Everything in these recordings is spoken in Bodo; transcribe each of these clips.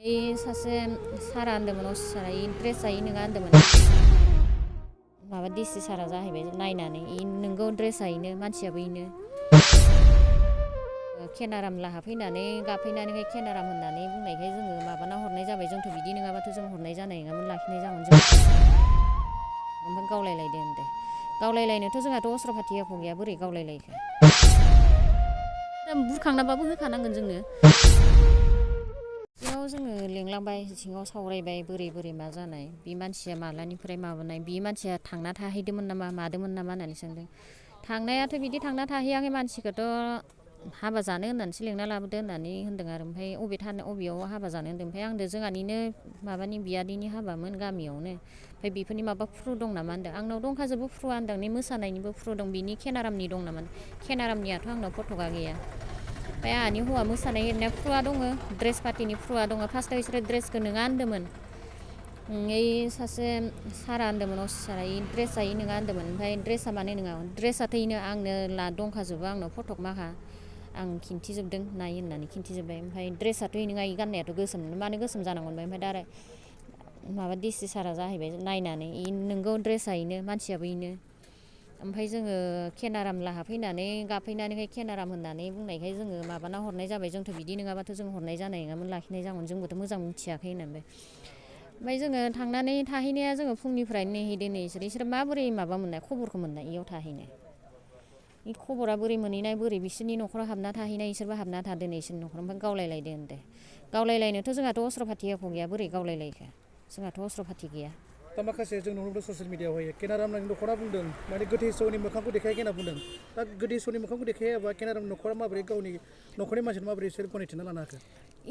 सासे सारा होनदोंमोन असिसारा ड्रेसा नोङा होनदोंमोन माबा डिसि सारा जाहैबाय नायनानै नोंगौ ड्रेसा मानसियाबो केनाराम लाहा फैनानै गाफैनानैहाय केनाराम होननानै बुंनायखाय जोङो माबाना हरनाय जाबाय। जोंथ' बिदि नङाबाथ' जों हरनाय जानाय नङामोन लाखिनाय जागौमोन जों ओमफ्राय गावलायलायदों होनदों। गावलायलायनोथ' जोंहाथ' अस्त्र फाथि एख' गैया बोरै गावलायलायखो बुरखांनाबाबो होखानांगोन जोंनो। सिङाव जोङो लिंलांबाय सिङाव सावरायबाय बोरै मा जानाय बे मानसिया मालानिफ्राय माबानाय बे मानसिया थांना थाहैदोंमोन नामा मादोंमोन नामा होननानै सोंदों। थांनायाथ' बिदि थांना थाहैयाखै मानसिखौथ' हाबा जानो होननानैसो लेंना लाबोदो होननानै होन्दों आरो ओमफ्राय अबेयाव हाबा जानो होन्दों ओमफ्राय आंदो जोंहानिनो माबानि बियादैनि हाबामोन गामियावनो ओमफ्राय बेफोरनि माबा फ्रु दं नामा होनदों। आंनाव दंखाजोबो फ्रुवा होनदों मोसानायनिबो फ्रु दं बिनि केनारामनि दं नामा केनारामनियाथ' आंनाव फट'का गैया। ओमफ्राय आंहानि हौवा मोसानाय एरनाय फ्रुवा दङ ड्रेस पार्टिनि फ्रुवा दङ। फार्स्टआव बिसोरो ड्रेसखौ नोङा होन्दोंमोन सासे सारा होन्दोंमोन असिसारा ड्रेसा नोङा होन्दोंमोन ओमफ्राय ड्रेसा मानो नोङा ड्रेसाथ' आंनो दंखाजोबो आंनाव फटक माखा आं खिन्थिजोबदों नाय होननानै खिन्थिजोब्बाय। ओमफ्राय ड्रेसाथ' नोङा गाननायाथ' गोसोम मानो गोसोम जानांगौ होनबाय। ओमफ्राय दा माबा डिसि सारा जाहैबाय नायनानै नोंगौ ड्रेसा मानसियाबो ओमफ्राय जोङो केनाराम लाहा फैनानै गाफैनानैहाय केनाराम होननानै बुंनायखाय जोङो माबाना हरनाय जाबाय। जोंथ' बिदि नङाबाथ' जों हरनाय जानाय नङामोन लाखिनाय जागौमोन जोंबोथ' मोजां मिथियाखै होननानै ओमफ्राय जोङो थांनानै थाहैनाया जोङो फुंनिफ्रायनो नेहैदो बिसोरो माबोरै माबा मोननाय खबरखौ मोननाय इयाव थाहैनो खबरा बोरै मोनहैनाय बोरै बिसोरनि न'खराव हाबना थाहैनाय इसोरबो हाबना थादों इसोरनि न'खराव ओमफ्राय गावलायलायदो होनदों। गावलायलायनोथ' जोंहाथ' अस्त्र फाथि एख' गैया बोरै गावलायलायखो जोंहाथ' अस्त्र फाथि गैया। दा माखासे जों नुनो मोनदों ससियेल मिडियाआवहाय केनारामनि न'खरा बुंदों माने गोथै सहनि मोखांखौ देखायाखै होनना बुंदों। दा गोथै सहनि मोखांखौ देखायाबा केनारामनि न'खरा माबोरै गावनि न'खरनि मानसिखौ माबोरै इसोर गनायथिना लानो हाखो?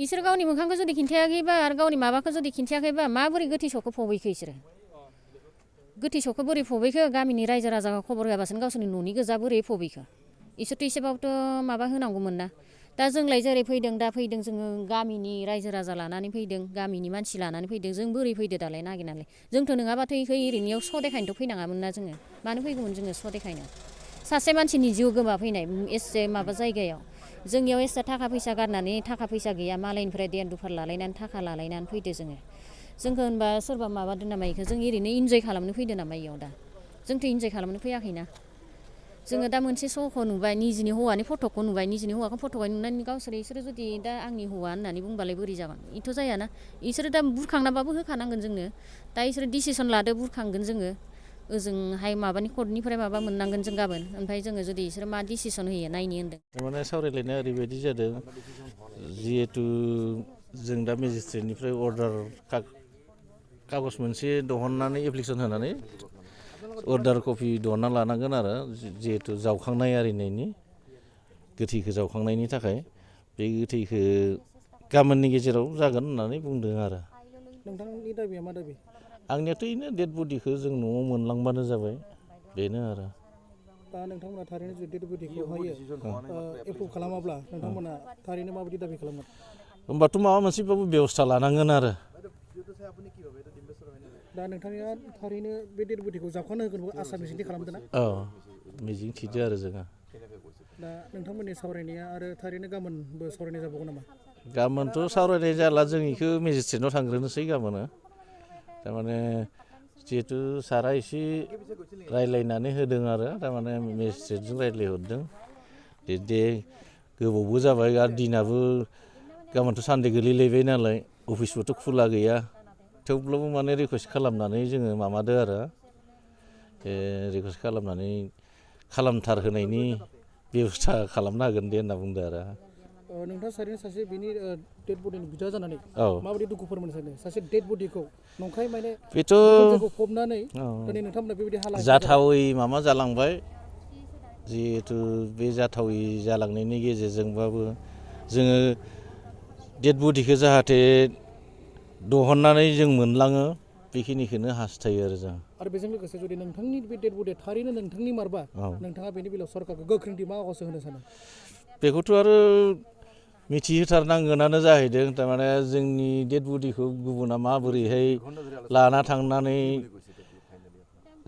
इसोर गावनि मोखांखौ जुदि खिन्थायाखैबा आरो गावनि माबाखौ जुदि खिन्थायाखैबा माबोरै गोथै सहखौ फबैखो इसोरो गोथै सहखौ बोरै फबैखो गामिनि रायजो राजाखौ खबर होआबासिनो गावसोरनि न'नि गोजा बोरै फबैखो इसोरथ' एसेबाबोथ' माबा होनांगौमोन ना। दा जोंलाय जेरै फैदों दा फैदों जोङो गामिनि रायजो राजा लानानै फैदों गामिनि मानसि लानानै फैदों जों बोरै फैदो दालाय नागिरनानै जोंथ' नङाबाथ' इखौ ओरैनियाव स' देखायनोथ' फैनाङामोन ना जोङो मानो फैगौमोन जोङो स' देखायनो सासे मानसिनि जिउ गोमा फैनाय एसे माबा जायगायाव जोंनियाव एसे थाखा फैसा गारनानै थाखा फैसा गैया मालायनिफ्राय देन दुफार लालायनानै थाखा लालायनानै फैदो जोंखौ होनबा सोरबा माबादो नामा इखौ जों ओरैनो इन्जय खालामनो फैदो नामा इयाव दा जोंथ' इन्जय खालामनो फैयाखैना। जोङो दा मोनसे श'खौ नुबाय निजिनि हौवानि फटकखौ नुबाय निजिनि हौवाखौ फट'खौ नुनानै इसोरो जुदि दा आंनि हौवा होननानै बुंबालाय बोरै जागोन इथ' जायाना। इसोरो दा बुरखांनाबाबो होखानांगोन जोंनो दा इसोरो डिसिसन लादो बुरखांगोन जोङो ओजोंहाय माबानि कर्टनिफ्राय माबा मोननांगोन जों गाबोन ओमफ्राय जोङो जुदि इसोर मा डिसिसन होयो नायनि होन्दों। माने सावरायलायनाया ओरैबायदि जादों जिहेथु जों दा मेजिस्ट्रेटनिफ्राय अर्डार कागज मोनसे दिहुननानै एप्लिकेसन होनानै अर्डार कपि दिहुनना लानांगोन आरो जिहेथु जावखांनाय आरिनायनि गोथैखो जावखांनायनि थाखाय बे गोथैखो गाबोननि गेजेराव जागोन होननानै बुंदों आरो। नोंथांनि दाबिया मा दाबि? आंनियाथ' बेनो डेड बडिखौ जों न'आव मोनलांबानो जाबाय बेनो आरो। दा नोंथांमोना थारैनो जुदि डेड बडिखौहायो एप्रुभ खालामाब्ला नोंथांमोना थारैनो माबायदि दाबि खालामगोन? होमबाथ' माबा मोनसेबाबो बेबस्था लानांगोन आरो। दा नोंथाङा थारैनो बे डेड बडिखौ जावखांना होगोनखौ आसा मिजिंथि खालामदों ना? औ मिजिं थिदो आरो जोङो। दा नोंथांमोननि सावरायनाया आरो थारैनो गाबोनबो सावरायनाय जाबावगोन नामा? गाबोनथ' सावरायनाय जाला जों बेखौ मेजिस्ट्रेटनाव थांग्रोनोसै गाबोनो थारमाने जिहेथु सारा एसे रायज्लायनानै होदों आरो थारमाने मेजिस्ट्रेटजों रायज्लायहरदों दे गोबावबो जाबाय आरो दिनाबो गाबोनथ' सानदे गोलैलायबाय नालाय अफिसबोथ' खुला गैया थेवब्लाबो माने रिकुवेस्ट खालामनानै जोङो माबादो आरो रिकुवेस्ट खालामनानै खालामथारहोनायनि बेबस्था खालामनो हागोन दे होनना बुंदो आरो। नोंथाङा थारैनो सासे बिनि डेड बडिनि बिदा जानानै औ माबायदि दुखु फोरमायनो सानो सासे डेड बडिखौ नंखाय माने बेथ' गुबुन जायगायाव फबनानै दिनै नोंथांमोना बेबायदि हालाय जाथावै माबा जालांबाय जिहेथु बे जाथावै जालांनायनि गेजेरजोंबाबो जोङो डेड बडिखौ जाहाथे दिहुननानै जों मोनलाङो बेखिनिखौनो हास्थायो आरो जों। आरो बेजों लोगोसे जुदि नोंथांनि बे डेड बडिया थारैनो नोंथांनि मारबा नोंथाङा बेनि बेलायाव सरकारखौ गोख्रोंथि मा आवाज होनो सानो? बेखौथ' आरो मिथिहोथारनांगोनानो जाहैदों थारमाने जोंनि डेड बडिखौ गुबुना माबोरैहाय लाना थांनानै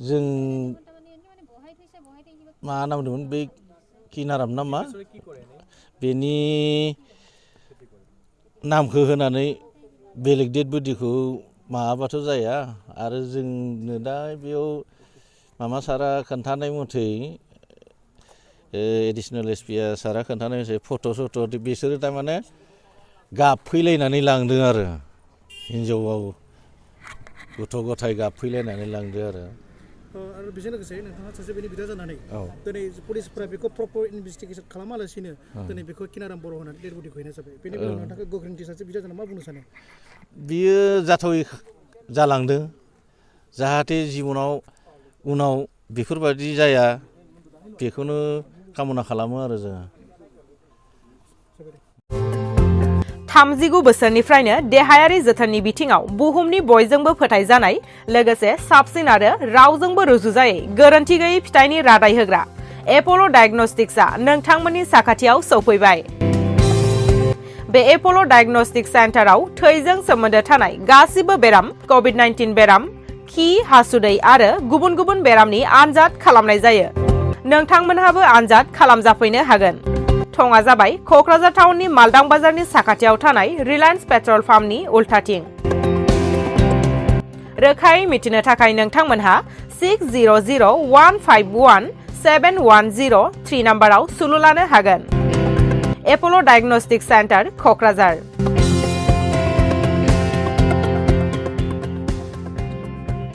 जों मा नाम होनदोंमोन बै किनाराम ना मा बेनि नामखौ होनानै बेलेग डेड बडिखौ माबाबाथ' जाया आरो जोंनो दा बेयाव मामा सारा खोन्थानाय मथै एडिसनेल एसपिआ सारा खोन्थानाय मथै फट' बिसोरो थारमाने गाबफैलायनानै लांदों आरो हिनजावाव गथ' गथाय गाबफैलायनानै लांदों आरो बेजों लोगोसे नोंथाङा सासे बेनि बिदा जानानै दिनै पुलिसफोरा बेखौ प्रपार इनभेस्टिगेसन खालामालासिनो दिनै बेखौ किनाराम बर' होननानै डेड बडिखौ हैनाय जाबाय बेनि बेलायाव नोंथाङा गोख्रोंथि सासे बिदा जाना मा बुंनो सानो बियो जाथावै जालांदों जाहाथे जिबनाव उनाव बेफोरबायदि जाया बेखौनो कामना खालामो आरो जोङो 39 बोसोरनिफ्रायनो देहायारि जोथोननि बिथिङाव बुहुमनि बयजोंबो फोथायजानाय लोगोसे साबसिन आरो रावजोंबो रुजुजायै गोरोन्थि गैयै फिथाइनि रादाय होग्रा एप'ल' डायग्नोस्टिक्सआ नोंथांमोननि साखाथियाव सौफैबाय बे एप'ल' डायग्नोस्टिक सेन्टाराव थैजों सोमोन्दो थानाय गासिबो बेराम कोविड-19 बेराम खि हासुदै आरो गुबुन गुबुन बेरामनि आनजाद खालामनाय जायो नोंथांमोनहाबो आनजाद खालामजाफैनो हागोन थङा जाबाय क'क्राझार टाउननि मालदां बाजारनि साखाथियाव थानाय रिलायन्स पेट्रल पाम्पनि उल्टाथिं रोखायै मिथिनो थाखाय नोंथांमोनहा 6001517103 नाम्बाराव सुलु लानो हागोन एप'ल' डायग्नोस्टिक सेन्टार क'क्राझार